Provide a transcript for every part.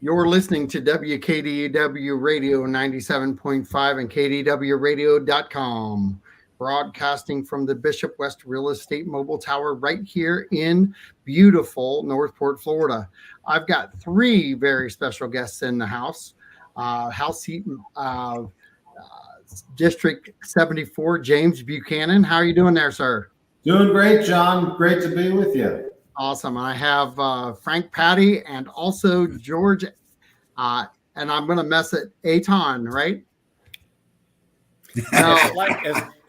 You're listening to WKDW Radio 97.5 and KDWRadio.com, broadcasting from the Bishop West Real Estate Mobile Tower right here in beautiful Northport, Florida. I've got three very special guests in the house. House seat District 74, James Buchanan. How are you doing there, sir? Doing great, John. Great to be with you. Awesome. I have Frank Patti and also George, and I'm going to mess it, Aiton, right? No.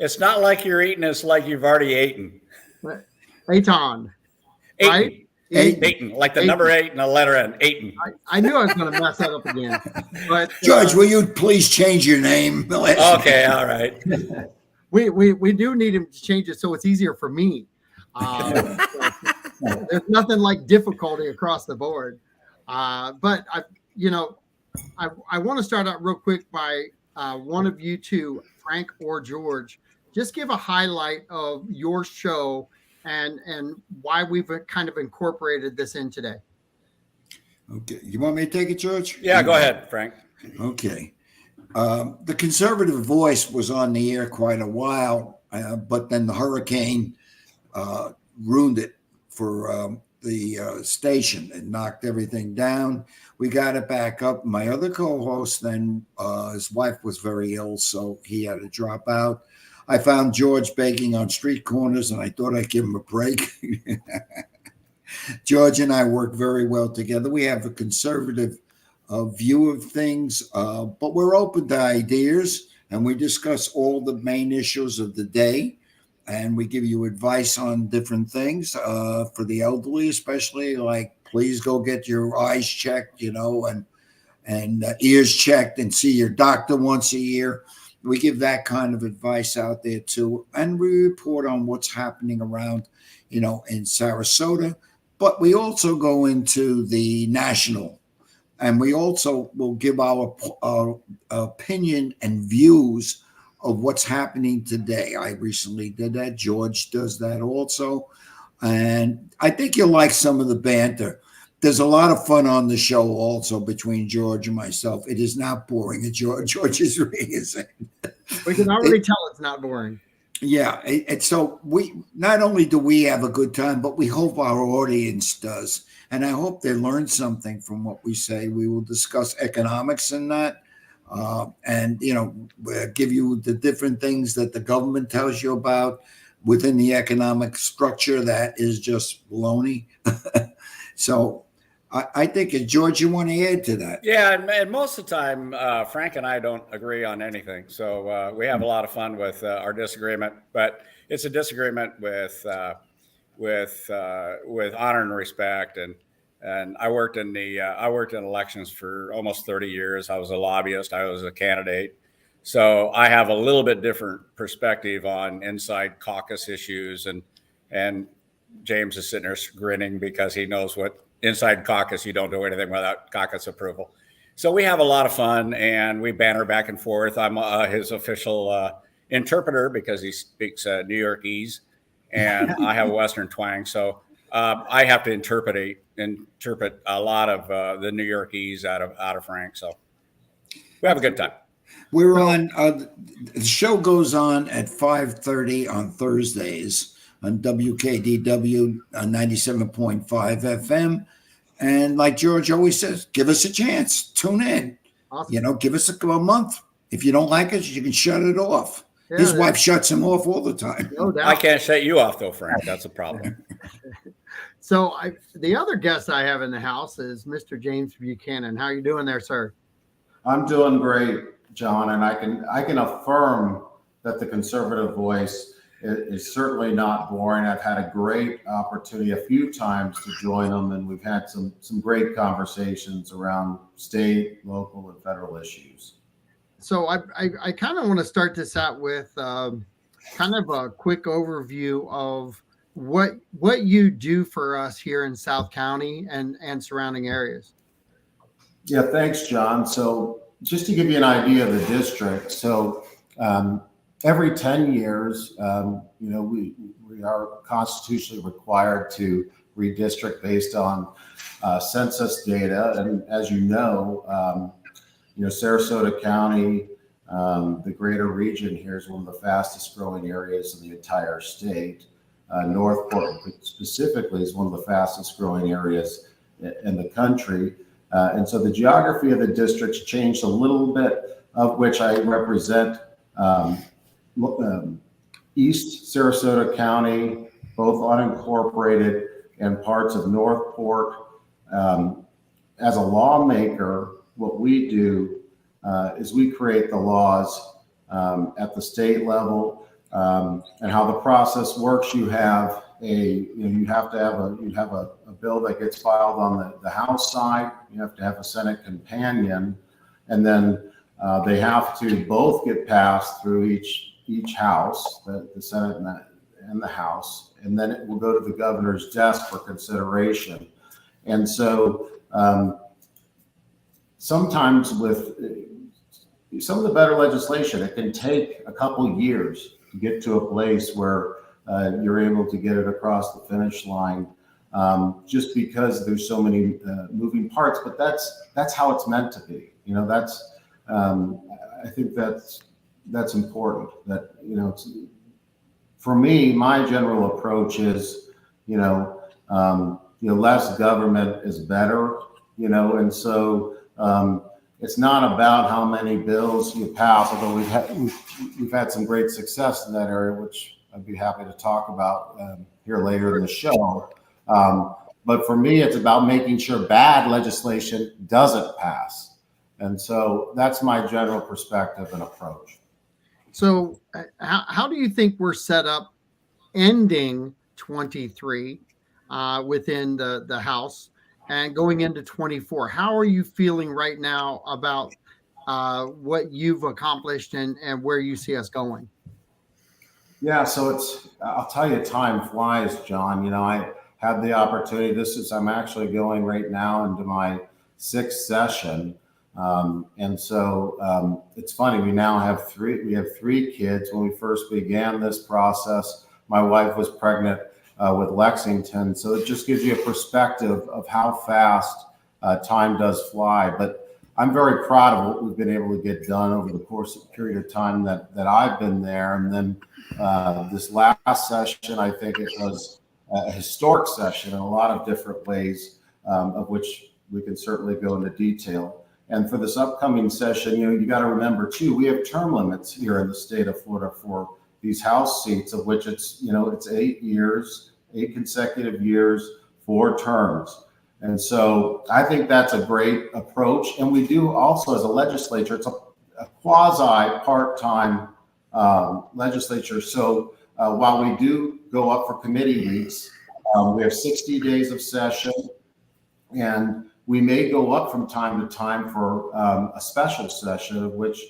It's not like you're eating, it's like you've already eaten. Aiton, right? Aiton, like the number 8 and the letter N, Aiton. I knew I was going to mess that up again. But George, will you please change your name? Okay, all right. We do need him to change it so it's easier for me. There's nothing like difficulty across the board. But I want to start out real quick by one of you two, Frank or George, just give a highlight of your show and why we've kind of incorporated this in today. Okay. You want me to take it, George? Yeah, go ahead, Frank. Okay. The Conservative Voice was on the air quite a while, but then the hurricane ruined it for the station and knocked everything down. We got it back up. My other co-host then, his wife was very ill, so he had to drop out. I found George begging on street corners, and I thought I'd give him a break. George and I work very well together. We have a conservative view of things, but we're open to ideas, and we discuss all the main issues of the day. And we give you advice on different things for the elderly, especially like please go get your eyes checked, and ears checked and see your doctor once a year. We give that kind of advice out there too. And we report on what's happening around, in Sarasota. But we also go into the national, and we also will give our opinion and views of what's happening today. I recently did that. George does that also. And I think you'll like some of the banter. There's a lot of fun on the show also between George and myself. It is not boring. George is really saying. We can already tell it's not boring. Yeah. And so we not only do we have a good time, but we hope our audience does. And I hope they learn something from what we say. We will discuss economics in that. And give you the different things that the government tells you about within the economic structure that is just baloney. So I think, George, you want to add to that? Yeah, and most of the time, Frank and I don't agree on anything. So we have a lot of fun with our disagreement, but it's a disagreement with honor and respect. And I worked in elections for almost 30 years. I was a lobbyist. I was a candidate. So I have a little bit different perspective on inside caucus issues. And James is sitting there grinning because he knows what inside caucus, you don't do anything without caucus approval. So we have a lot of fun and we banter back and forth. I'm his official interpreter because he speaks New Yorkese and I have a Western twang. So I have to interpret a lot of the New Yorkese out of Frank. So we have a good time. We're on. The show goes on at 5:30 on Thursdays on WKDW 97.5 FM. And like George always says, give us a chance. Tune in. Awesome. Give us a month. If you don't like us, you can shut it off. Yeah, his wife shuts him off all the time. No doubt. I can't shut you off though, Frank. That's a problem. So the other guest I have in the house is Mr. James Buchanan. How are you doing there, sir? I'm doing great, John, and I can affirm that the Conservative Voice is certainly not boring. I've had a great opportunity a few times to join them, and we've had some great conversations around state, local, and federal issues. So I kind of want to start this out with kind of a quick overview of what you do for us here in South County and surrounding areas. Yeah, thanks, John. So just to give you an idea of the district, so every 10 years, we are constitutionally required to redistrict based on census data. And as you know, Sarasota County, the greater region here is one of the fastest growing areas in the entire state. Northport specifically is one of the fastest growing areas in the country. And so the geography of the districts changed a little bit, of which I represent East Sarasota County, both unincorporated and parts of Northport. As a lawmaker, what we do is we create the laws at the state level, and how the process works. You have a bill that gets filed on the House side. You have to have a Senate companion, and then they have to both get passed through each house, the Senate and the House, and then it will go to the governor's desk for consideration. And so sometimes with some of the better legislation, it can take a couple years to get to a place where you're able to get it across the finish line, just because there's so many moving parts. But that's how it's meant to be. I think that's important. That for me, my general approach is less government is better. And so it's not about how many bills you pass, although we've had some great success in that area, which I'd be happy to talk about here later in the show. But for me, it's about making sure bad legislation doesn't pass. And so that's my general perspective and approach. So how do you think we're set up ending 23 within the House and going into 24? How are you feeling right now about what you've accomplished and where you see us going? Yeah, so I'll tell you, time flies, John. I had the opportunity. I'm actually going right now into my 6th session. And so it's funny, we have 3 kids. When we first began this process, my wife was pregnant with Lexington. So it just gives you a perspective of how fast time does fly. But I'm very proud of what we've been able to get done over the course of the period of time that I've been there. And then this last session, I think it was a historic session in a lot of different ways, of which we can certainly go into detail. And for this upcoming session, you got to remember too, we have term limits here in the state of Florida for these House seats, of which it's 8 years, 8 consecutive years, 4 terms. And so I think that's a great approach. And we do also, as a legislature, it's a quasi part-time legislature. So while we do go up for committee weeks, we have 60 days of session, and we may go up from time to time for a special session, of which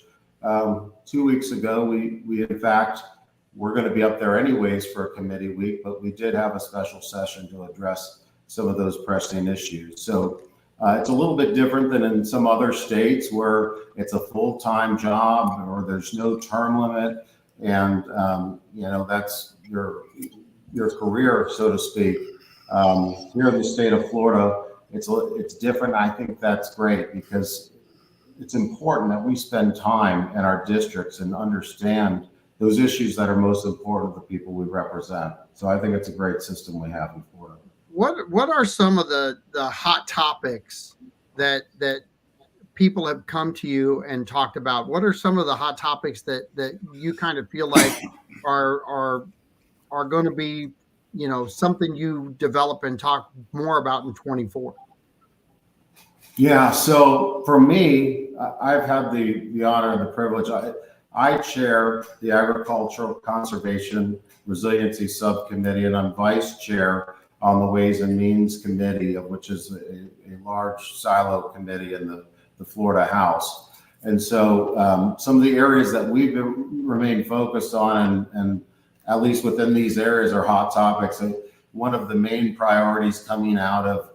2 weeks ago, we in fact, we're going to be up there anyways for a committee week, but we did have a special session to address some of those pressing issues. So it's a little bit different than in some other states where it's a full-time job or there's no term limit, and that's your career, so to speak. Here in the state of Florida, it's different. I think that's great because it's important that we spend time in our districts and understand those issues that are most important to the people we represent. So I think it's a great system we have in Florida. What are some of the hot topics that people have come to you and talked about? What are some of the hot topics that you kind of feel like are going to be, something you develop and talk more about in 24? Yeah, so for me, I've had the honor and the privilege. I chair the Agricultural Conservation Resiliency Subcommittee, and I'm vice chair on the Ways and Means Committee, which is a large silo committee in the Florida House. And so some of the areas that we've remained focused on, and at least within these areas, are hot topics. And one of the main priorities coming out of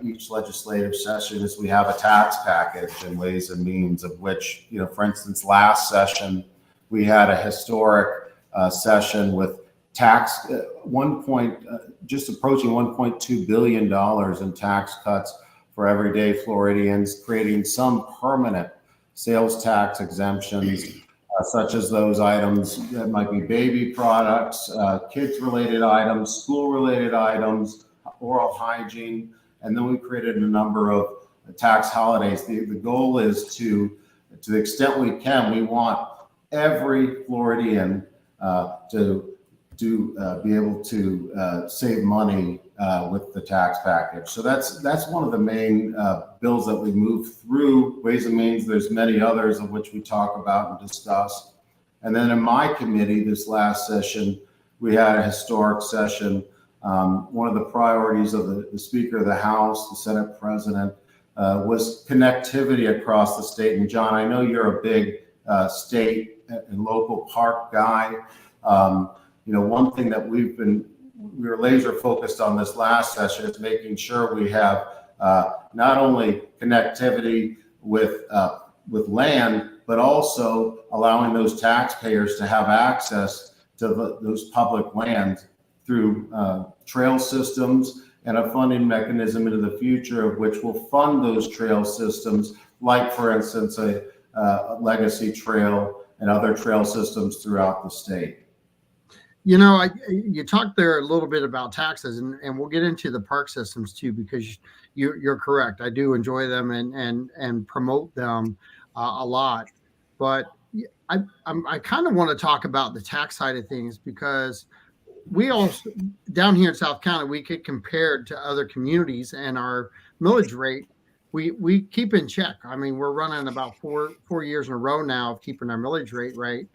each legislative session is we have a tax package and Ways and Means, of which, for instance, last session, we had a historic session with tax just approaching $1.2 billion in tax cuts for everyday Floridians, creating some permanent sales tax exemptions, such as those items that might be baby products, kids-related items, school-related items, oral hygiene, and then we created a number of tax holidays. The goal is to the extent we can, we want every Floridian to be able to save money with the tax package. So that's one of the main bills that we move through Ways and Means. There's many others of which we talk about and discuss. And then in my committee this last session, we had a historic session. One of the priorities of the Speaker of the House, the Senate President, was connectivity across the state. And John, I know you're a big state and local park guy. One thing that we were laser focused on this last session is making sure we have not only connectivity with land, but also allowing those taxpayers to have access to those public lands through trail systems and a funding mechanism into the future of which will fund those trail systems, like, for instance, a legacy trail and other trail systems throughout the state. You talked there a little bit about taxes, and we'll get into the park systems too, because you're correct. I do enjoy them and promote them a lot, but I kind of want to talk about the tax side of things, because we also down here in South County, we get compared to other communities, and our millage rate we keep in check. I mean, we're running about four years in a row now of keeping our millage rate right,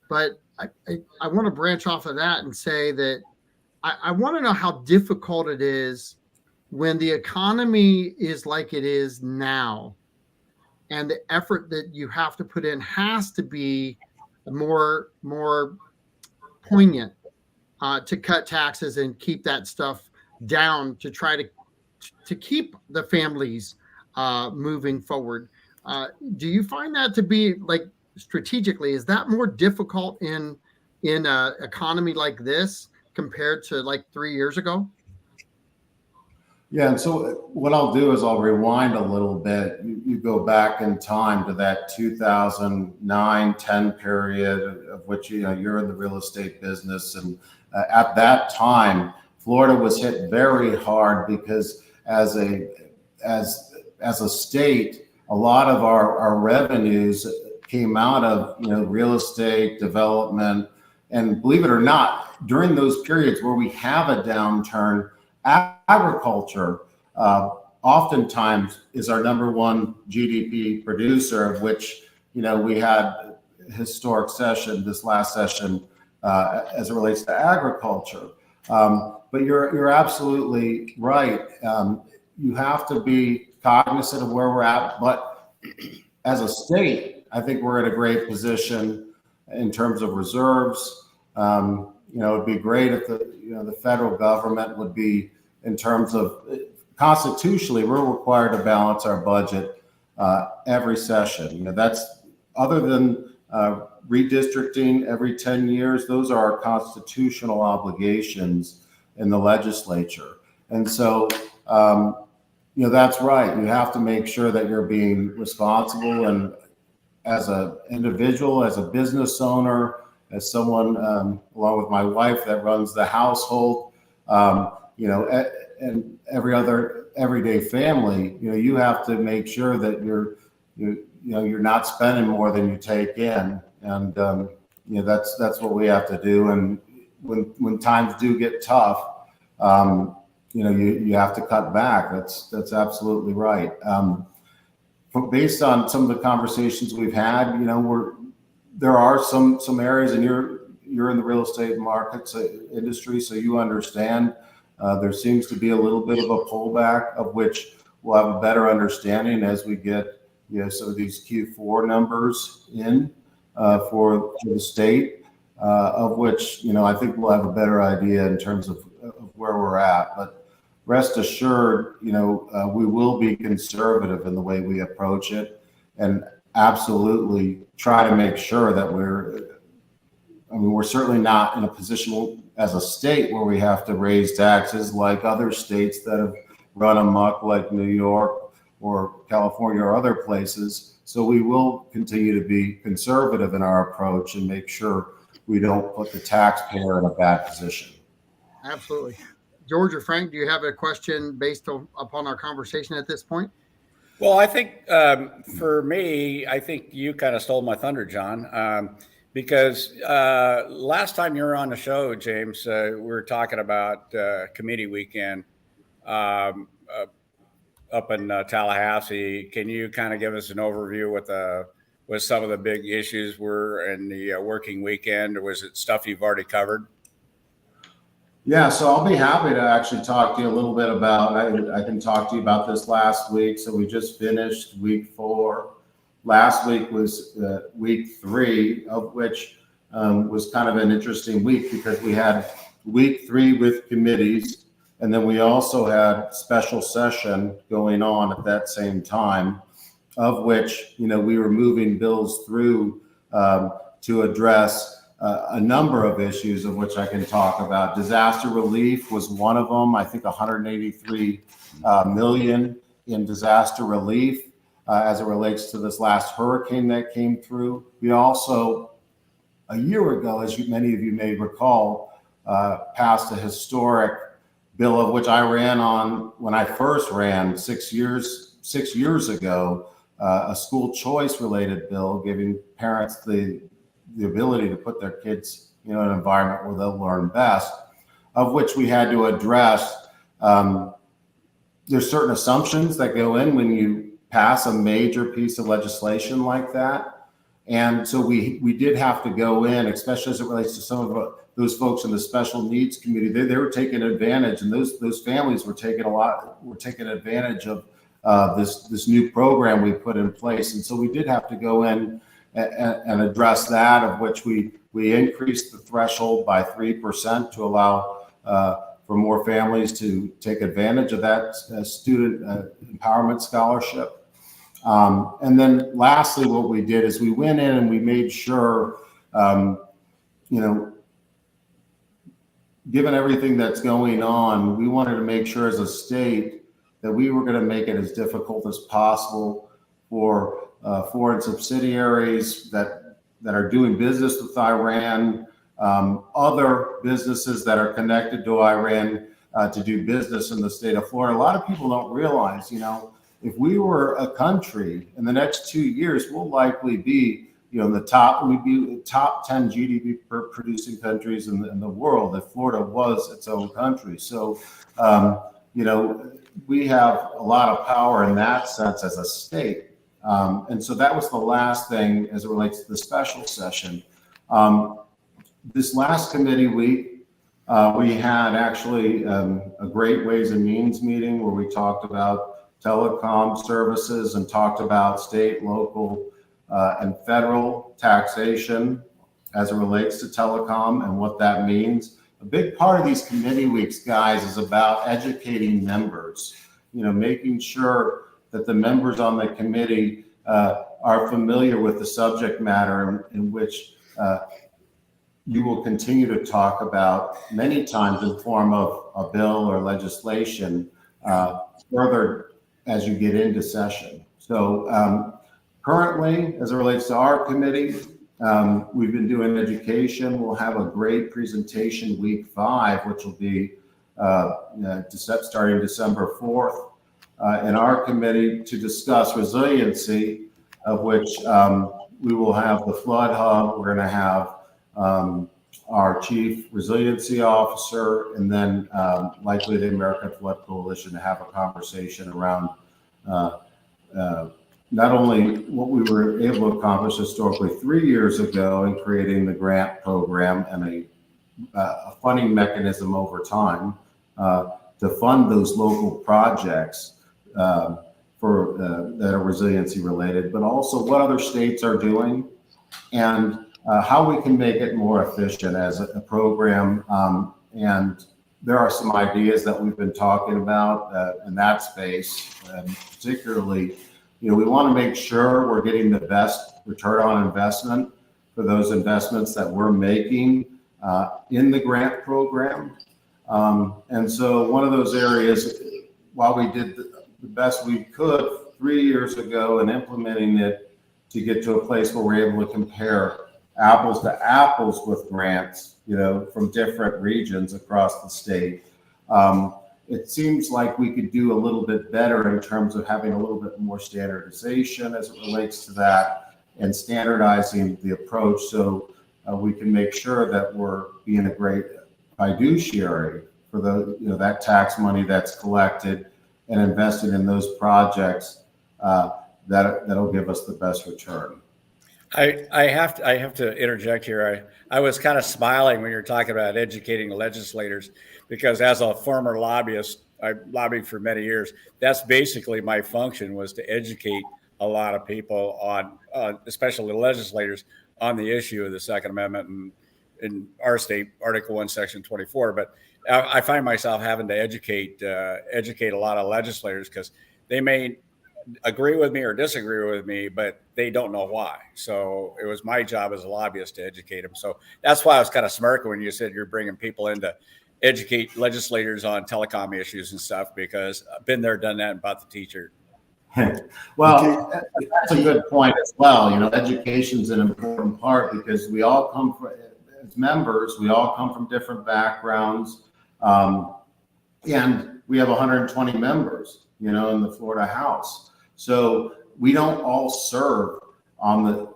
but I want to branch off of that and say that I want to know how difficult it is when the economy is like it is now, and the effort that you have to put in has to be more poignant to cut taxes and keep that stuff down to try to keep the families moving forward. Do you find that to be, like, strategically, is that more difficult in an economy like this compared to like 3 years ago? Yeah, and so what I'll do is I'll rewind a little bit. You go back in time to that 2009-10 period, of which you're in the real estate business, and at that time, Florida was hit very hard because as a state, a lot of our revenues came out of real estate development, and believe it or not, during those periods where we have a downturn, agriculture oftentimes is our number one GDP producer, of which we had a historic session this last session as it relates to agriculture. But you're absolutely right. You have to be cognizant of where we're at, but as a state, I think we're in a great position in terms of reserves. It'd be great if the federal government would be, in terms of constitutionally, we're required to balance our budget every session. That's other than redistricting every 10 years. Those are our constitutional obligations in the legislature. And so, that's right. You have to make sure that you're being responsible, and as an individual, as a business owner, as someone, along with my wife, that runs the household, and every other everyday family, you have to make sure that you're not spending more than you take in, and that's what we have to do. And when times do get tough, you have to cut back. That's absolutely right. Based on some of the conversations we've had, there are some areas, and you're in the real estate markets industry, so you understand. There seems to be a little bit of a pullback, of which we'll have a better understanding as we get some of these Q4 numbers in for the state, of which I think we'll have a better idea in terms of where we're at. But rest assured, we will be conservative in the way we approach it, and absolutely try to make sure that we're mean, we're certainly not in a position as a state where we have to raise taxes like other states that have run amok, like New York or California or other places. So we will continue to be conservative in our approach and make sure we don't put the taxpayer in a bad position. Absolutely. George or Frank, do you have a question based upon our conversation at this point? Well, I think for me, I think you kind of stole my thunder, John, because last time you were on the show, James, we were talking about committee weekend up in Tallahassee. Can you kind of give us an overview what some of the big issues were in the working weekend, or was it stuff you've already covered? Yeah, so I'll be happy to actually talk to you a little bit about, I can talk to you about this last week. So we just finished week 4. Last week was week 3, of which was kind of an interesting week because we had week 3 with committees, and then we also had special session going on at that same time, of which, we were moving bills through to address a number of issues, of which I can talk about. Disaster relief was one of them. I think 183 million in disaster relief as it relates to this last hurricane that came through. We also, a year ago, as many of you may recall, passed a historic bill, of which I ran on when I first ran 6 years ago, a school choice related bill giving parents the ability to put their kids in an environment where they'll learn best, of which we had to address. There's certain assumptions that go in when you pass a major piece of legislation like that. And so we did have to go in, especially as it relates to some of those folks in the special needs community. They were taking advantage, and those families were taking advantage of this new program we put in place. And so we did have to go in and address that, of which we increased the threshold by 3% to allow for more families to take advantage of that student empowerment scholarship. And then lastly, what we did is we went in and we made sure, given everything that's going on, we wanted to make sure as a state that we were going to make it as difficult as possible for foreign subsidiaries that are doing business with Iran, other businesses that are connected to Iran to do business in the state of Florida. A lot of people don't realize, if we were a country in the next 2 years, we'll likely be, we'd be top 10 GDP producing countries in the world if Florida was its own country. So, we have a lot of power in that sense as a state. And so that was the last thing as it relates to the special session. This last committee week, we had actually a great Ways and Means meeting where we talked about telecom services and talked about state, local, and federal taxation as it relates to telecom and what that means. A big part of these committee weeks, guys, is about educating members, making sure that the members on the committee are familiar with the subject matter in which you will continue to talk about many times in the form of a bill or legislation further as you get into session. So currently, as it relates to our committee, we've been doing education. We'll have a great presentation week 5, which will be starting December 4th. In our committee to discuss resiliency, of which we will have the flood hub. We're going to have our chief resiliency officer, and then likely the American Flood Coalition to have a conversation around not only what we were able to accomplish historically 3 years ago in creating the grant program and a funding mechanism over time to fund those local projects that are resiliency related, but also what other states are doing and how we can make it more efficient as a program. And there are some ideas that we've been talking about in that space, particularly, we want to make sure we're getting the best return on investment for those investments that we're making in the grant program. And so one of those areas, while we did the best we could 3 years ago in implementing it to get to a place where we're able to compare apples to apples with grants, from different regions across the state. It seems like we could do a little bit better in terms of having a little bit more standardization as it relates to that and standardizing the approach so we can make sure that we're being a great fiduciary for that tax money that's collected and invested in those projects that'll give us the best return. I have to interject here. I was kind of smiling when you're talking about educating legislators, because as a former lobbyist, I lobbied for many years. That's basically my function, was to educate a lot of people on, especially legislators, on the issue of the Second Amendment and in our state, Article 1, Section 24. But I find myself having to educate a lot of legislators, because they may agree with me or disagree with me, but they don't know why. So it was my job as a lobbyist to educate them. So that's why I was kind of smirking when you said you're bringing people in to educate legislators on telecom issues and stuff, because I've been there, done that, and bought the t-shirt. Well, that's a good point as well. Education's an important part, because we all come from, as members, we all come from different backgrounds. And we have 120 members, in the Florida House. So we don't all serve on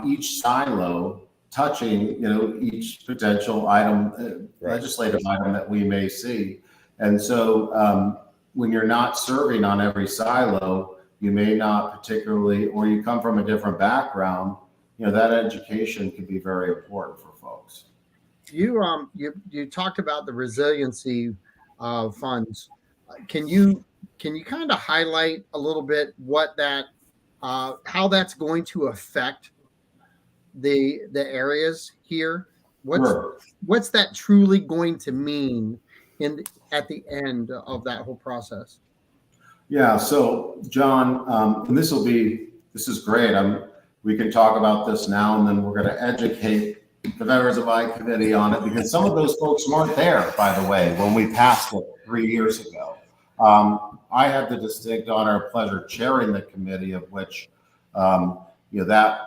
each silo, touching, each potential item, legislative item that we may see. And so when you're not serving on every silo, you may not particularly, or you come from a different background, that education can be very important for folks. You talked about the resiliency funds. Can you kind of highlight a little bit what that, how that's going to affect the areas here? What's that truly going to mean at the end of that whole process? Yeah. So John, and this is great. We can talk about this now, and then we're going to educate the members of my committee on it, because some of those folks weren't there, by the way, when we passed it 3 years ago. I had the distinct honor and pleasure chairing the committee, of which, that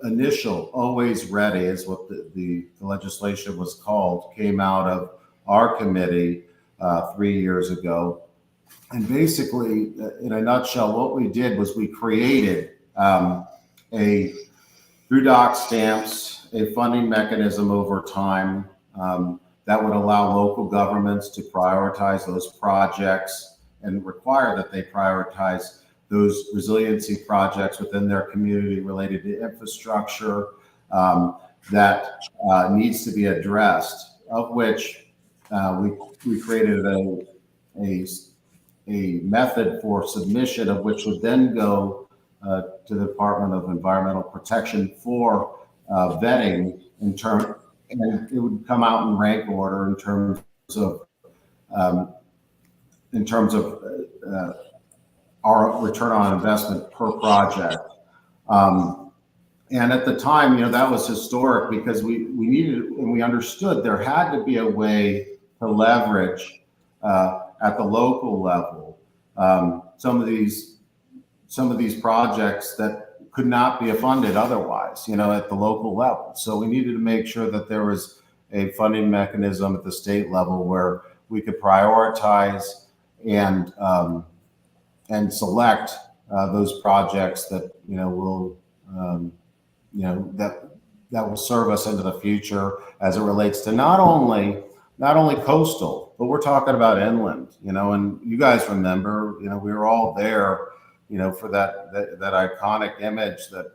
initial Always Ready is what the legislation was called, came out of our committee 3 years ago. And basically, in a nutshell, what we did was we created through doc stamps, a funding mechanism over time that would allow local governments to prioritize those projects and require that they prioritize those resiliency projects within their community related to infrastructure that needs to be addressed, of which we created a method for submission, of which would then go to the Department of Environmental Protection for vetting and it would come out in rank order in terms of our return on investment per project. And at the time, that was historic, because we needed, and we understood there had to be a way to leverage at the local level some of these projects that could not be funded otherwise, at the local level. So we needed to make sure that there was a funding mechanism at the state level where we could prioritize and select those projects that that will serve us into the future as it relates to not only coastal, but we're talking about inland. And you guys remember, we were all there, for that iconic image that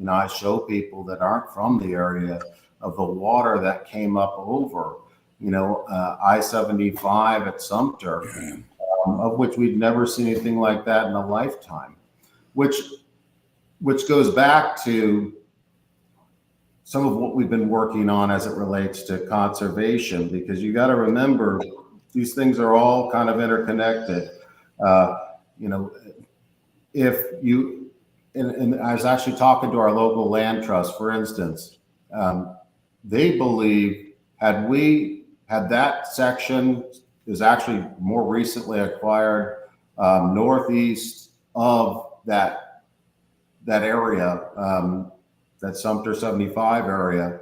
I show people that aren't from the area, of the water that came up over I-75 at Sumter, of which we'd never seen anything like that in a lifetime, which goes back to some of what we've been working on as it relates to conservation, because you got to remember these things are all kind of interconnected. If and I was actually talking to our local land trust, for instance. They believe had that section is actually more recently acquired northeast of that area, that Sumter 75 area.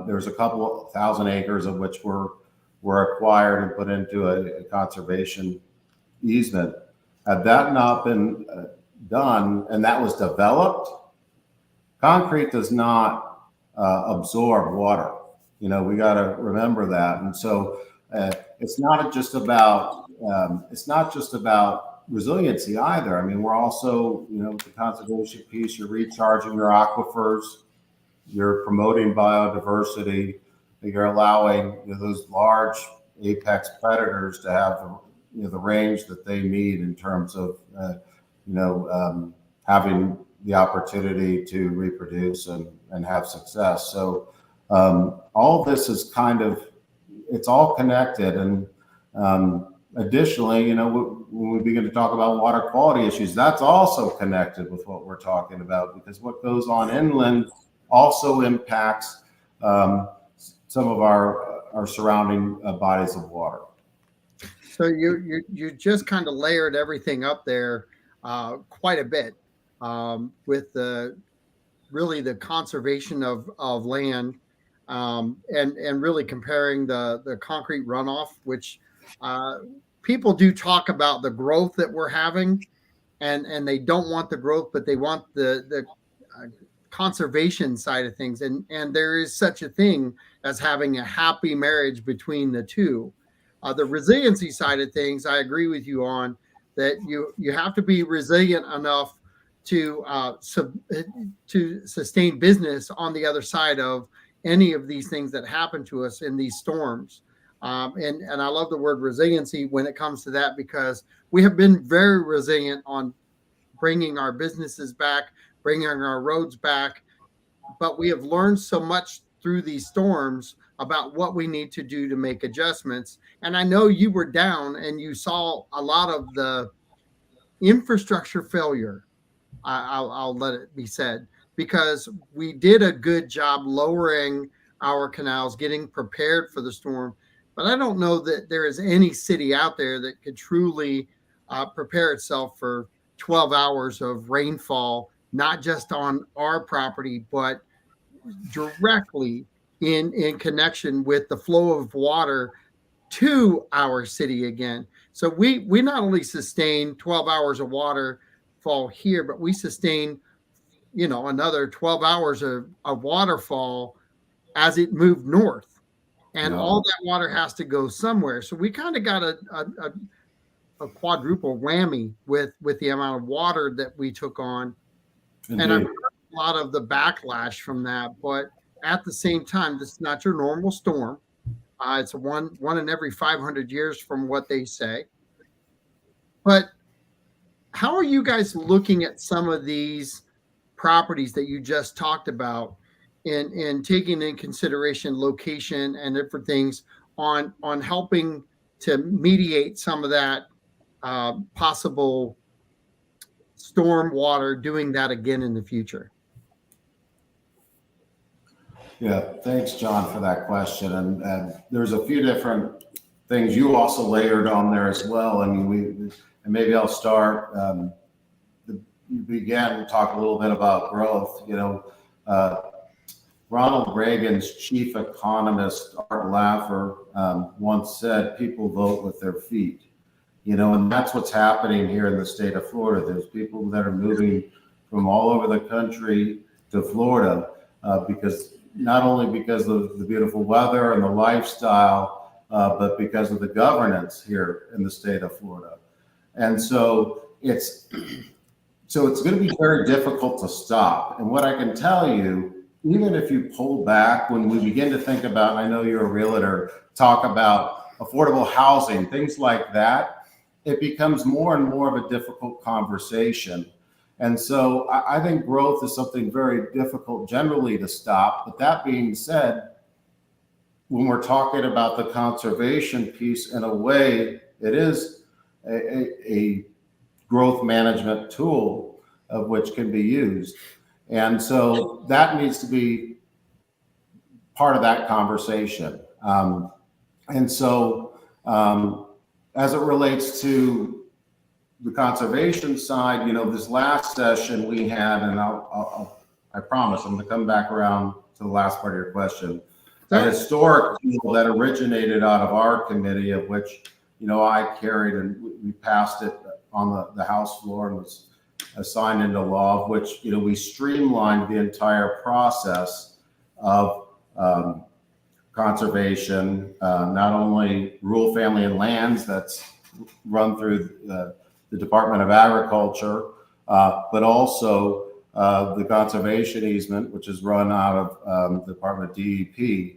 There's a couple thousand acres of which were acquired and put into a conservation easement. Had that not been done and that was developed, concrete does not absorb water. You know, we got to remember that. And so it's not just about resiliency either. I mean, we're also, you know, the conservation piece, you're recharging your aquifers, you're promoting biodiversity, you're allowing, you know, those large apex predators to have the range that they need in terms of having the opportunity to reproduce and have success. So all of this is it's all connected. And additionally, you know, when we begin to talk about water quality issues, that's also connected with what we're talking about, because what goes on inland also impacts some of our surrounding bodies of water. So you just kind of layered everything up there quite a bit with the conservation of land and really comparing the concrete runoff, which people do talk about the growth that we're having, and they don't want the growth, but they want the conservation side of things, and there is such a thing as having a happy marriage between the two. The resiliency side of things, I agree with you on that. You have to be resilient enough to sustain business on the other side of any of these things that happen to us in these storms. And I love the word resiliency when it comes to that, because we have been very resilient on bringing our businesses back, bringing our roads back, but we have learned so much through these storms about what we need to do to make adjustments. And I know you were down and you saw a lot of the infrastructure failure. I'll let it be said, because we did a good job lowering our canals, getting prepared for the storm. But I don't know that there is any city out there that could truly prepare itself for 12 hours of rainfall, not just on our property, but directly in connection with the flow of water to our city again. So we not only sustain 12 hours of water fall here, but we sustain, you know, another 12 hours of waterfall as it moved north. And all that water has to go somewhere. So we kind of got a quadruple whammy with the amount of water that we took on. Indeed. And I've heard a lot of the backlash from that, but at the same time, this is not your normal storm. It's one in every 500 years from what they say. But how are you guys looking at some of these properties that you just talked about and taking in consideration location and different things on helping to mediate some of that possible storm water, doing that again in the future? Yeah, thanks, John, for that question. And there's a few different things you also layered on there as well. I mean, and maybe I'll start. You began to talk a little bit about growth. You know, Ronald Reagan's chief economist, Art Laffer, once said, "People vote with their feet." You know, and that's what's happening here in the state of Florida. There's people that are moving from all over the country to Florida because not only because of the beautiful weather and the lifestyle, but because of the governance here in the state of Florida. And so it's going to be very difficult to stop. And what I can tell you, even if you pull back, when we begin to think about, I know you're a realtor, talk about affordable housing, things like that, it becomes more and more of a difficult conversation. And so I think growth is something very difficult generally to stop. But that being said, when we're talking about the conservation piece, in a way, it is a growth management tool of which can be used. And so that needs to be part of that conversation. And so as it relates to the conservation side, this last session we had, and I promise I'm going to come back around to the last part of your question, a historic tool that originated out of our committee, of which, I carried, and we passed it on the House floor and was signed into law, of which, we streamlined the entire process of conservation, not only rural family and lands that's run through the Department of Agriculture, but also the conservation easement, which is run out of the Department of DEP,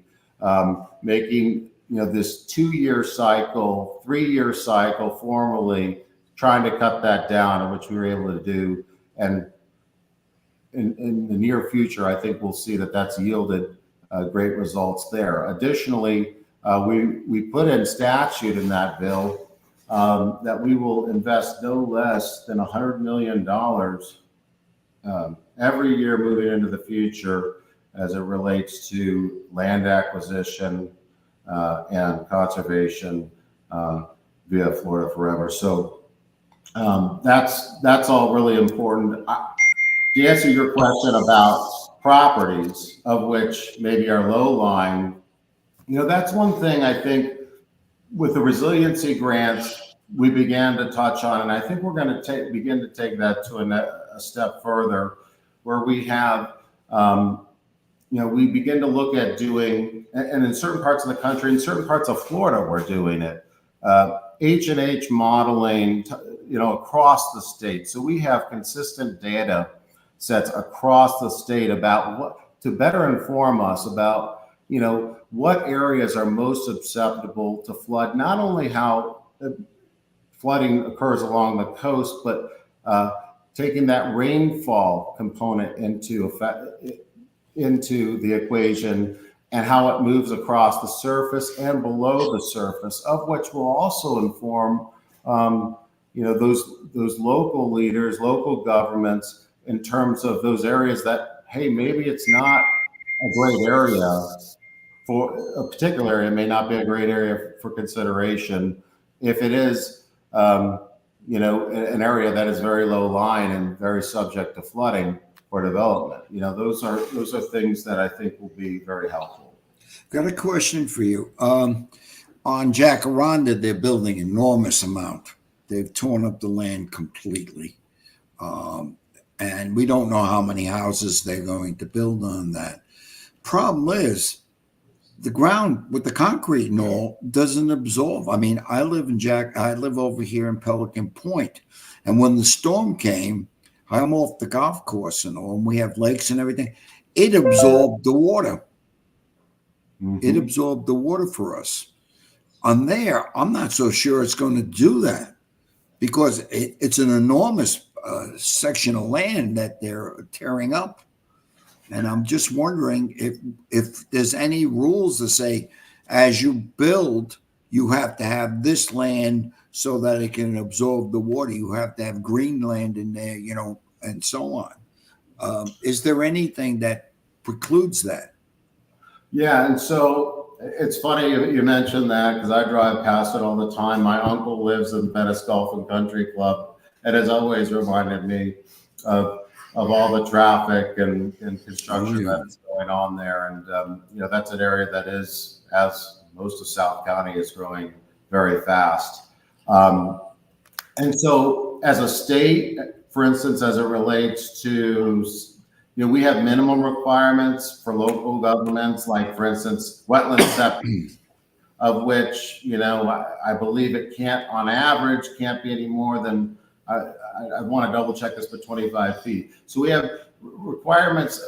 making this 2-year cycle, 3-year cycle formally, trying to cut that down, which we were able to do. And in the near future, I think we'll see that that's yielded great results there. Additionally, we put in statute in that bill that we will invest no less than $100 million every year moving into the future as it relates to land acquisition and conservation via Florida Forever. So that's all really important. To answer your question about properties, of which maybe are low lying, that's one thing I think with the resiliency grants we began to touch on, and I think we're going to begin to take that to a step further, where we have, we begin to look at doing, and in certain parts of the country, in certain parts of Florida, we're doing it, H&H modeling, across the state. So we have consistent data sets across the state about what to better inform us about, what areas are most susceptible to flood, not only how flooding occurs along the coast, but taking that rainfall component into the equation, and how it moves across the surface and below the surface, of which will also inform, those local leaders, local governments, in terms of those areas that, hey, maybe it's not a great area for a particular area, may not be a great area for consideration. If it is, an area that is very low lying and very subject to flooding for development, those are things that I think will be very helpful. Got a question for you. On Jacaranda, they're building an enormous amount. They've torn up the land completely. And we don't know how many houses they're going to build on that. Problem is, the ground with the concrete and all doesn't absorb. I mean, I live over here in Pelican Point, and when the storm came, I'm off the golf course and all, and we have lakes and everything. It absorbed the water. Mm-hmm. It absorbed the water for us. On there, I'm not so sure it's going to do that, because it's an enormous section of land that they're tearing up. And I'm just wondering if there's any rules to say, as you build, you have to have this land so that it can absorb the water. You have to have green land in there, and so on. Is there anything that precludes that? Yeah, and so it's funny you mentioned that, because I drive past it all the time. My uncle lives in Venice Golf and Country Club, and has always reminded me of all the traffic and construction that is going on there. And, that's an area that is, as most of South County, is growing very fast. And so as a state, for instance, as it relates to, we have minimum requirements for local governments, like, for instance, wetland setbacks, of which, I believe it on average, can't be any more than, I want to double check this, but 25 feet. So we have requirements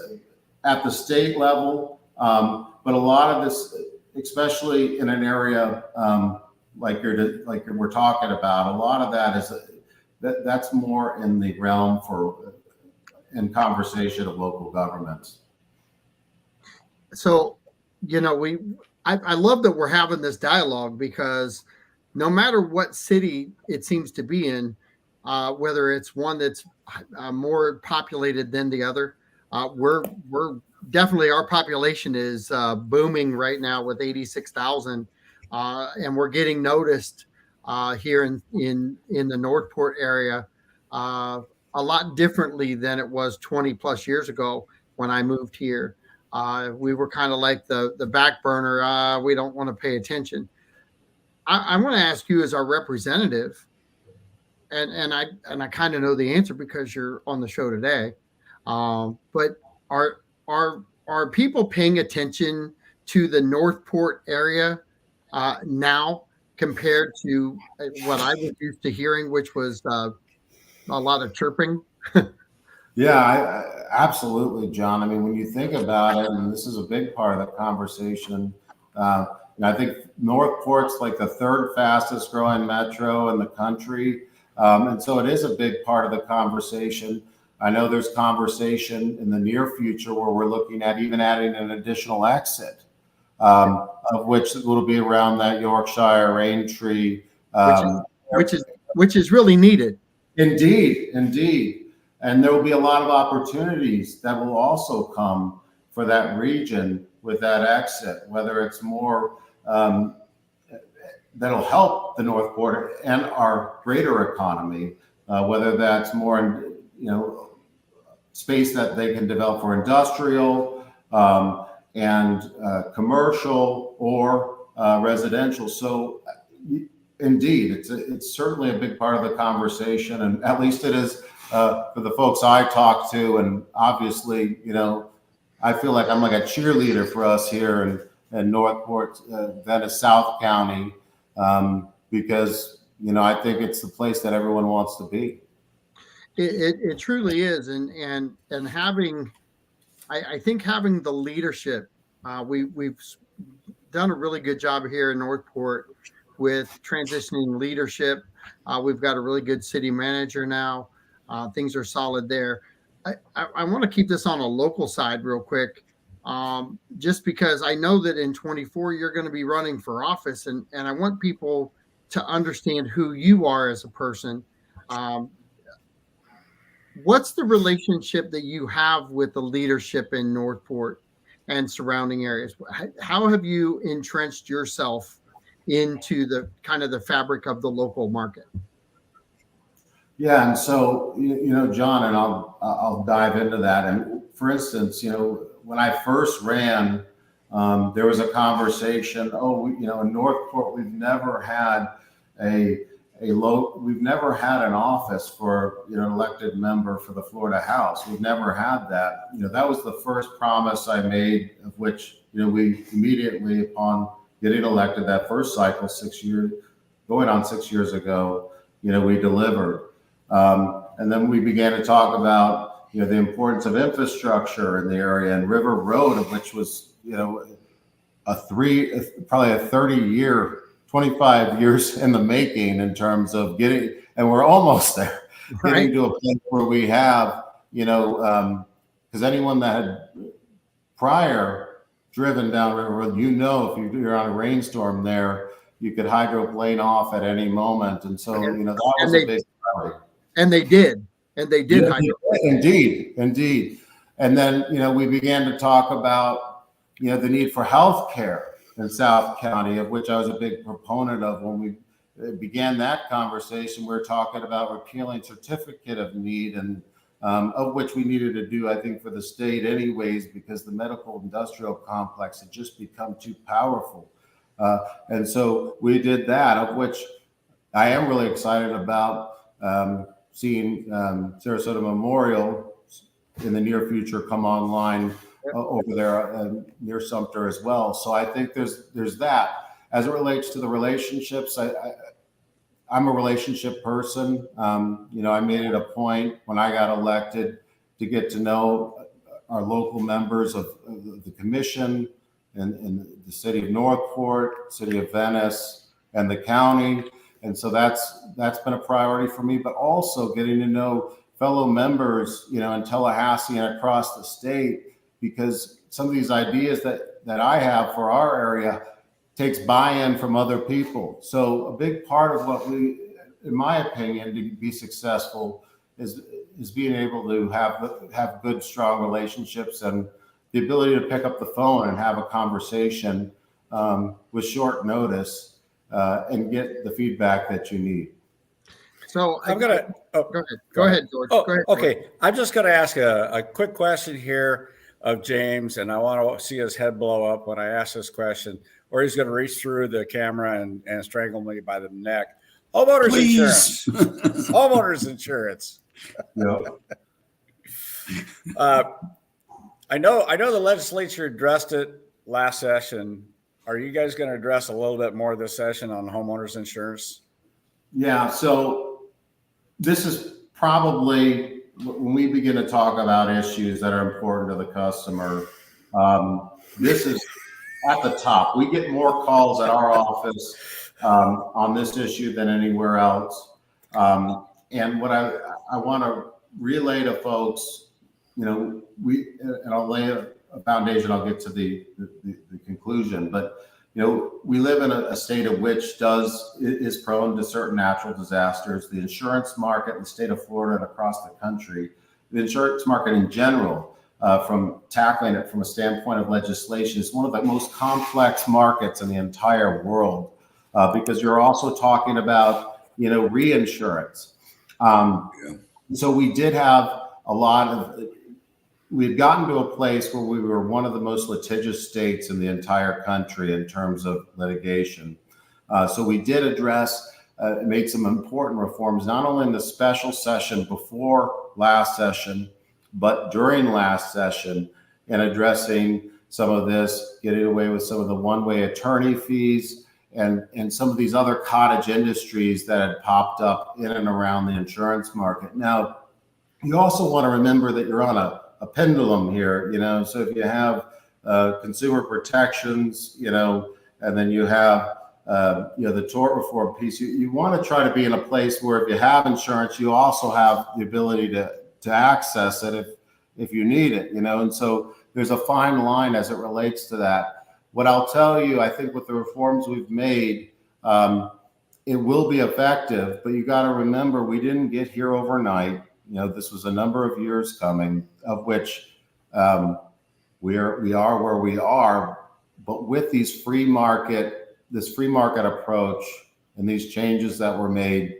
at the state level, but a lot of this, especially in an area like we're talking about, a lot of that that's more in the realm in conversation of local governments. So, I love that we're having this dialogue, because no matter what city it seems to be in, whether it's one that's more populated than the other. We're definitely, our population is booming right now with 86,000, and we're getting noticed here in the Northport area a lot differently than it was 20 plus years ago when I moved here. We were kind of like the back burner. We don't want to pay attention. I want to ask you as our representative, and I kind of know the answer because you're on the show today. But are people paying attention to the Northport area now compared to what I was used to hearing, which was a lot of chirping? Yeah, absolutely, John. I mean, when you think about it, and this is a big part of the conversation, I think Northport's like the third fastest growing metro in the country. And so it is a big part of the conversation. I know there's conversation in the near future where we're looking at even adding an additional exit, of which will be around that Yorkshire Raintree, which is really needed. Indeed. And there will be a lot of opportunities that will also come for that region with that exit, whether it's more that'll help the Northport and our greater economy, whether that's more in, space that they can develop for industrial and commercial or residential. So indeed, it's certainly a big part of the conversation, and at least it is for the folks I talk to. And obviously, I feel like I'm like a cheerleader for us here in Northport, Venice, South County, because I think it's the place that everyone wants to be. It truly is, and having, I think having the leadership, we've done a really good job here in Northport with transitioning leadership. We've got a really good city manager now. Things are solid there. I want to keep this on a local side real quick, just because I know that in 24 you're going to be running for office, and I want people to understand who you are as a person. What's the relationship that you have with the leadership in Northport and surrounding areas? How have you entrenched yourself into the kind of the fabric of the local market? Yeah, and so John, and I'll dive into that. And for instance, when I first ran, there was a conversation. In Northport, we've never had we've never had an office for an elected member for the Florida House. We've never had that. That was the first promise I made, of which we immediately upon getting elected that first cycle 6 years, going on 6 years ago, we delivered. And then we began to talk about the importance of infrastructure in the area, and River Road, which was probably a 30-year, 25 years in the making in terms of getting, and we're almost there, getting to a place where we have, because anyone that had prior driven down River Road, if you're on a rainstorm there, you could hydroplane off at any moment. And so, that was a big priority. And they did. Yeah, indeed. And then, we began to talk about, the need for health care in South County, of which I was a big proponent of. When we began that conversation, we were talking about repealing certificate of need, and of which we needed to do, I think, for the state anyways, because the medical industrial complex had just become too powerful. And so we did that, of which I am really excited about seeing Sarasota Memorial in the near future come online over there near Sumter as well. So I think there's that. As it relates to the relationships, I'm a relationship person. I made it a point when I got elected to get to know our local members of the commission and the city of Northport, city of Venice, and the county. And so that's been a priority for me, but also getting to know fellow members, in Tallahassee and across the state, because some of these ideas that I have for our area takes buy-in from other people. So a big part of what we in my opinion, to be successful is being able to have good, strong relationships and the ability to pick up the phone and have a conversation with short notice and get the feedback that you need. So I'm gonna go ahead, George. Oh, Go ahead, okay. George. I'm just going to ask a quick question here of James, and I want to see his head blow up when I ask this question, or he's going to reach through the camera and strangle me by the neck. Homeowners Please. insurance. Homeowners insurance. Yeah. I know the legislature addressed it last session. Are you guys going to address a little bit more this session on homeowners insurance? Yeah. So this is probably when we begin to talk about issues that are important to the customer. This is at the top. We get more calls at our office on this issue than anywhere else. And what I want to relay to folks, and I'll lay a foundation. I'll get to the conclusion, but we live in a state of which is prone to certain natural disasters. The insurance market in the state of Florida and across the country, the insurance market in general, from tackling it from a standpoint of legislation, is one of the most complex markets in the entire world because you're also talking about reinsurance. So we did have we had gotten to a place where we were one of the most litigious states in the entire country in terms of litigation. So we did made some important reforms, not only in the special session before last session, but during last session, in addressing some of this, getting away with some of the one-way attorney fees and some of these other cottage industries that had popped up in and around the insurance market. Now, you also want to remember that you're on a pendulum here, so if you have consumer protections, and then you have, the tort reform piece, you want to try to be in a place where if you have insurance, you also have the ability to access it if you need it, and so there's a fine line as it relates to that. What I'll tell you, I think with the reforms we've made, it will be effective, but you got to remember, we didn't get here overnight. This was a number of years coming, of which we are where we are. But with this free market approach and these changes that were made,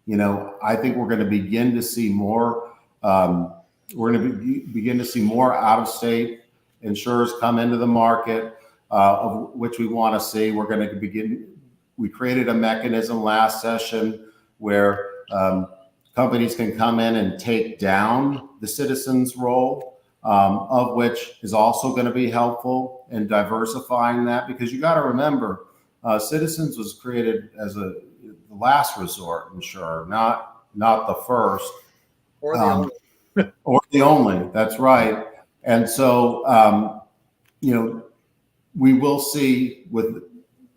I think we're going to begin to see more. We're going to begin to see more out-of-state insurers come into the market, of which we want to see. We're going to begin. We created a mechanism last session where companies can come in and take down the citizens' role, of which is also going to be helpful in diversifying that, because you got to remember, Citizens was created as the last resort insurer, not the first Or the only. or the only. That's right. And so we will see with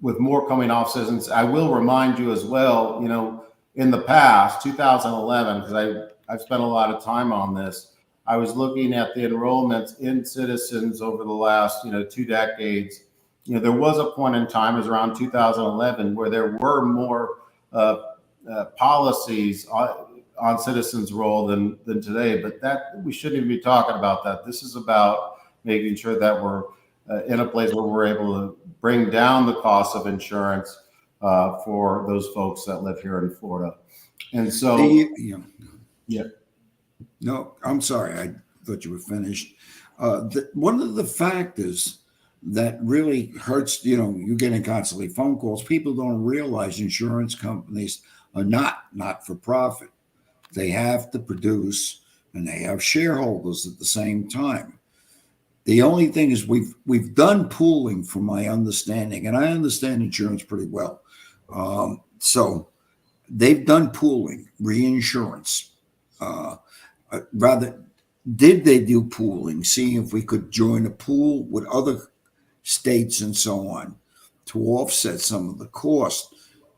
more coming off Citizens. I will remind you as well, in the past, 2011, because I've spent a lot of time on this, I was looking at the enrollments in Citizens over the last, 2 decades. There was a point in time, it was around 2011, where there were more policies on Citizens' role than today. But that we shouldn't even be talking about that. This is about making sure that we're in a place where we're able to bring down the cost of insurance for those folks that live here in Florida. And so, yeah. No, I'm sorry. I thought you were finished. One of the factors that really hurts, you're getting constantly phone calls. People don't realize insurance companies are not for profit. They have to produce, and they have shareholders at the same time. The only thing is we've done pooling, from my understanding, and I understand insurance pretty well. So they've done pooling, reinsurance. Did they do pooling, seeing if we could join a pool with other states and so on to offset some of the cost,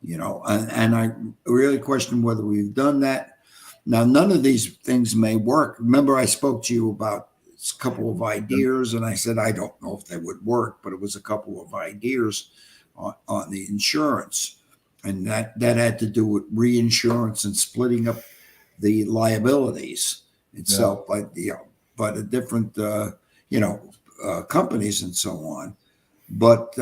and I really question whether we've done that. Now, none of these things may work. Remember, I spoke to you about a couple of ideas, and I said, I don't know if they would work, but it was a couple of ideas on the insurance. and that had to do with reinsurance and splitting up the liabilities itself by the different companies and so on. But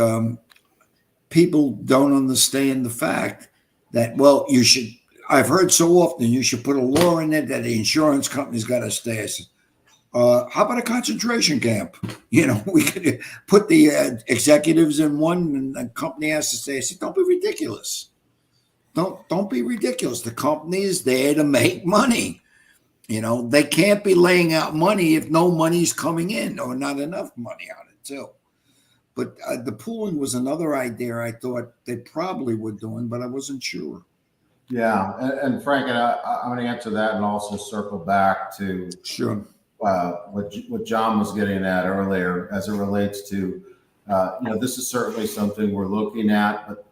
people don't understand the fact that, well, you should. I've heard so often you should put a law in there that the insurance company's got to stay. How about a concentration camp? We could put the executives in one, and the company has to stay. I said, don't be ridiculous. Don't be ridiculous. The company is there to make money. They can't be laying out money if no money's coming in or not enough money on it too. But the pooling was another idea I thought they probably were doing, but I wasn't sure. Yeah, and Frank, I'm going to answer that and also circle back to what John was getting at earlier as it relates to, this is certainly something we're looking at, but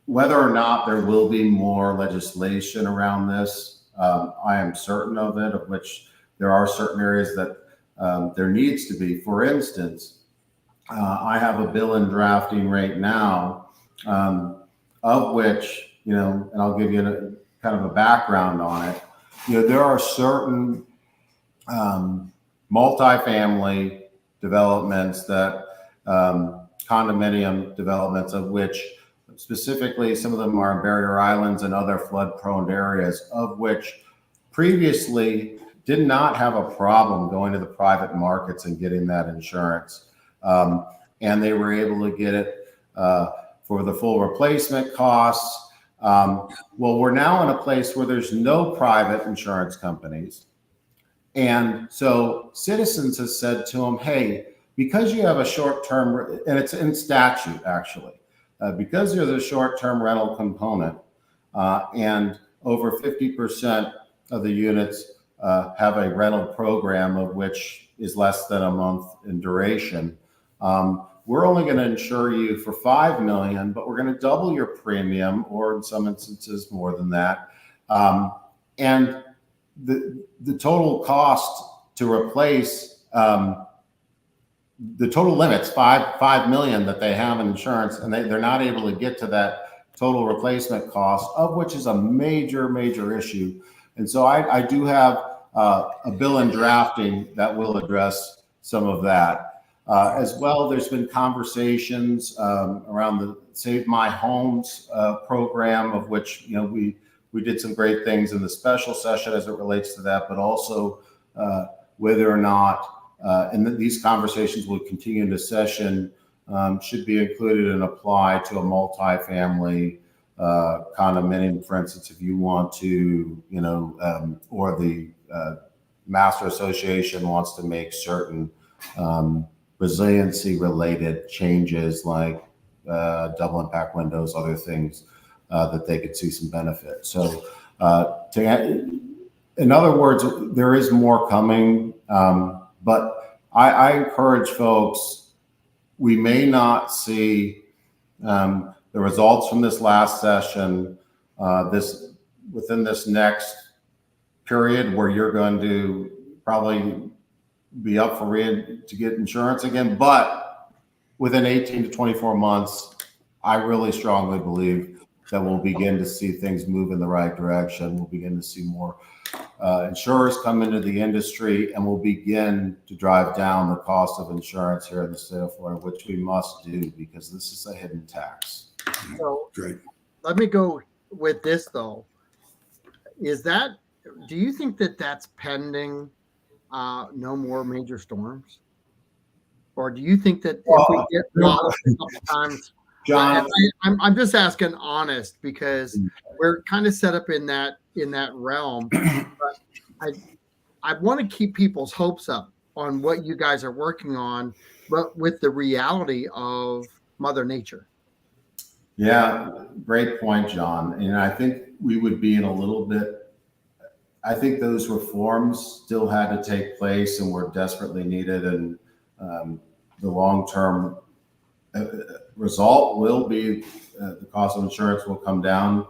whether or not there will be more legislation around this, I am certain of it, of which there are certain areas that there needs to be. For instance, I have a bill in drafting right now, of which, and I'll give you kind of a background on it. There are certain multifamily developments that condominium developments, of which specifically some of them are in barrier islands and other flood prone areas, of which previously did not have a problem going to the private markets and getting that insurance. And they were able to get it for the full replacement costs. Well, we're now in a place where there's no private insurance companies. And so Citizens has said to them, hey, because you have a short-term, and it's in statute actually, because there's a short-term rental component and over 50% of the units have a rental program of which is less than a month in duration, we're only going to insure you for $5 million, but we're going to double your premium, or in some instances more than that. And the total cost to replace the total limits, $5 million that they have in insurance, and they're not able to get to that total replacement cost, of which is a major issue. And so I do have a bill in drafting that will address some of that. As well, there's been conversations around the Save My Homes program, of which we did some great things in the special session as it relates to that, but also whether or not, and these conversations will continue in the session, should be included and apply to a multifamily condominium, for instance, if you want to, or the Master Association wants to make certain resiliency related changes like double impact windows, other things that they could see some benefit. So in other words, there is more coming, but I encourage folks, we may not see the results from this last session within this next period where you're going to probably be up to get insurance again, but within 18 to 24 months, I really strongly believe that we'll begin to see things move in the right direction. We'll begin to see more insurers come into the industry, and we'll begin to drive down the cost of insurance here in the state of Florida, which we must do because this is a hidden tax. So Great. let me go with this though. Do you think that that's pending no more major storms? Or do you think that if we get blocked a couple times, John, I'm just asking honest because we're kind of set up in that realm. But I want to keep people's hopes up on what you guys are working on, but with the reality of Mother Nature. Yeah, great point, John. And I think we would be in a little bit, I think those reforms still had to take place and were desperately needed. And the long-term result will be the cost of insurance will come down.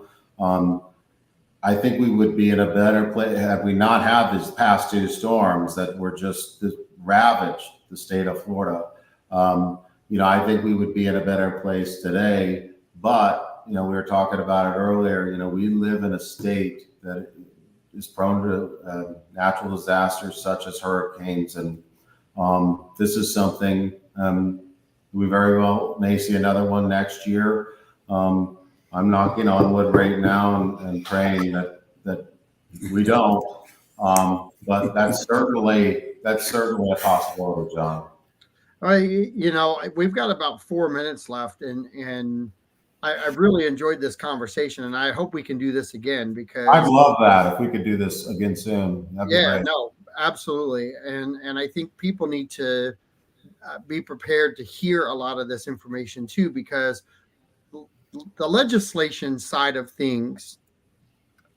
I think we would be in a better place had we not had these past two storms that were just ravaged the state of Florida. I think we would be in a better place today. But we were talking about it earlier. We live in a state that is prone to natural disasters such as hurricanes, and this is something we very well may see another one next year. I'm knocking on wood right now and praying that we don't. But that's certainly a possibility, John. We've got about 4 minutes left, and I've really enjoyed this conversation, and I hope we can do this again because I'd love that if we could do this again soon. That'd be great. No, absolutely, and I think people need to be prepared to hear a lot of this information too, because the legislation side of things,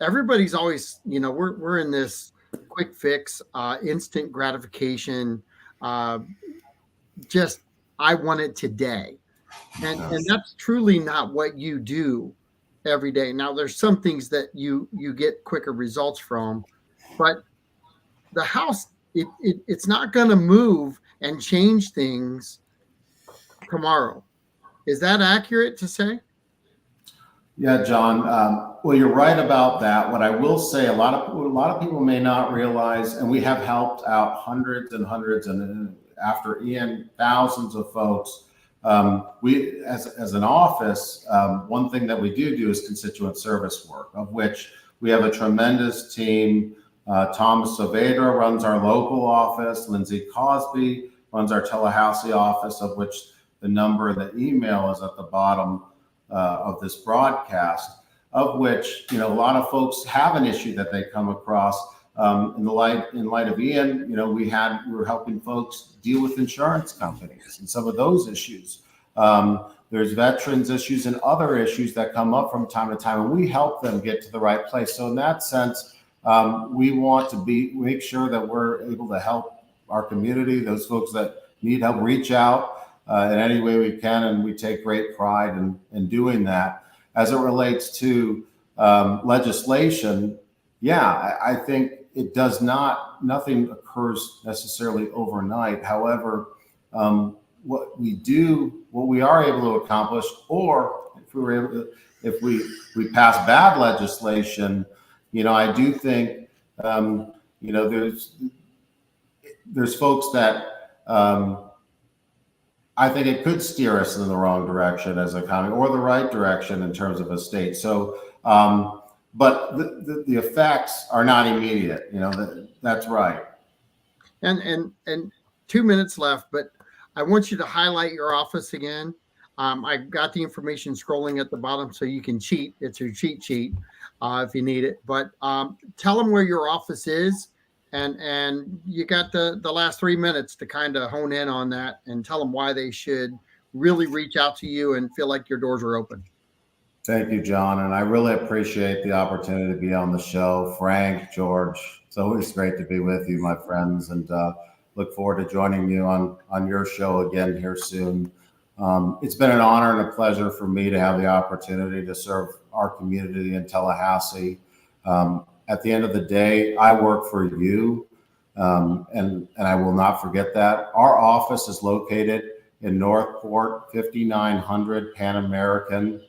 everybody's always, we're in this quick fix, instant gratification, just I want it today. And that's truly not what you do every day. Now, there's some things that you get quicker results from, but the House, it's not going to move and change things tomorrow. Is that accurate to say? Yeah, John. Well, you're right about that. What I will say, a lot of people may not realize, and we have helped out hundreds and hundreds, and after Ian, thousands of folks. We, as an office, one thing that we do is constituent service work, of which we have a tremendous team. Thomas Saavedra runs our local office. Lindsay Cosby runs our Tallahassee office, of which the number, the email is at the bottom of this broadcast, of which, a lot of folks have an issue that they come across. In light of Ian, we were helping folks deal with insurance companies and some of those issues. There's veterans issues and other issues that come up from time to time, and we help them get to the right place. So in that sense, we want to make sure that we're able to help our community, those folks that need help, reach out in any way we can, and we take great pride in doing that. As it relates to legislation, I think it does nothing occurs necessarily overnight. However, what we are able to accomplish, or if we pass bad legislation, I do think, there's folks that I think it could steer us in the wrong direction as a county, or the right direction in terms of a state. So, but the effects are not immediate. That's right. And 2 minutes left, but I want you to highlight your office again. I've got the information scrolling at the bottom, so you can cheat. It's your cheat sheet if you need it. But tell them where your office is, and you got the last 3 minutes to kind of hone in on that and tell them why they should really reach out to you and feel like your doors are open. Thank you, John. And I really appreciate the opportunity to be on the show. Frank, George, it's always great to be with you, my friends, and look forward to joining you on your show again here soon. It's been an honor and a pleasure for me to have the opportunity to serve our community in Tallahassee. At the end of the day, I work for you, and I will not forget that. Our office is located in Northport, 5900 Pan American,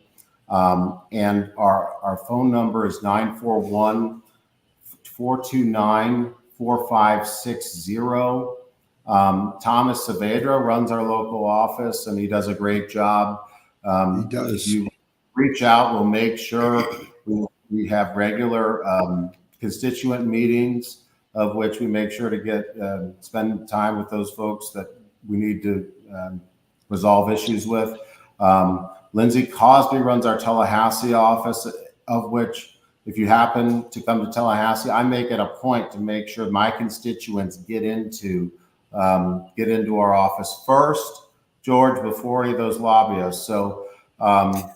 and our phone number is 941-429-4560. Thomas Saavedra runs our local office, and he does a great job. He does. If you reach out, we'll make sure we have regular constituent meetings, of which we make sure to spend time with those folks that we need to resolve issues with. Lindsay Cosby runs our Tallahassee office, of which, if you happen to come to Tallahassee, I make it a point to make sure my constituents get into our office first, George, before any of those lobbyists. So, I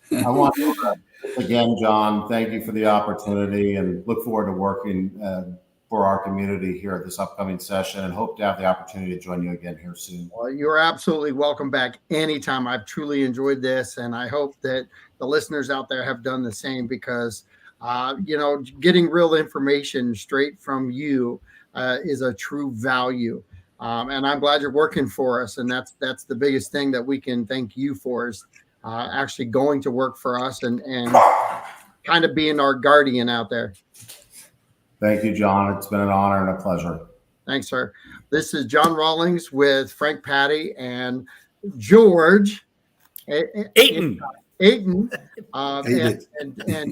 want to, again, John, thank you for the opportunity, and look forward to working for our community here at this upcoming session, and hope to have the opportunity to join you again here soon. Well, you're absolutely welcome back anytime. I've truly enjoyed this, and I hope that the listeners out there have done the same, because, getting real information straight from you is a true value. And I'm glad you're working for us. And that's the biggest thing that we can thank you for, is actually going to work for us and kind of being our guardian out there. Thank you, John. It's been an honor and a pleasure. Thanks, sir. This is John Rawlings with Frank Patti and George Aiton. And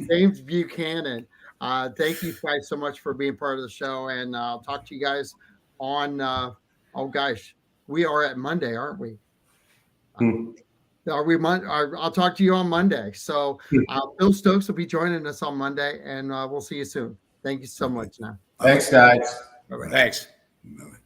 James Buchanan. Thank you guys so much for being part of the show, and I'll talk to you guys on we are at Monday, aren't we? Are we I'll talk to you on Monday. So Bill Stokes will be joining us on Monday, and we'll see you soon. Thank you so much now. Thanks, guys. Thanks. Bye.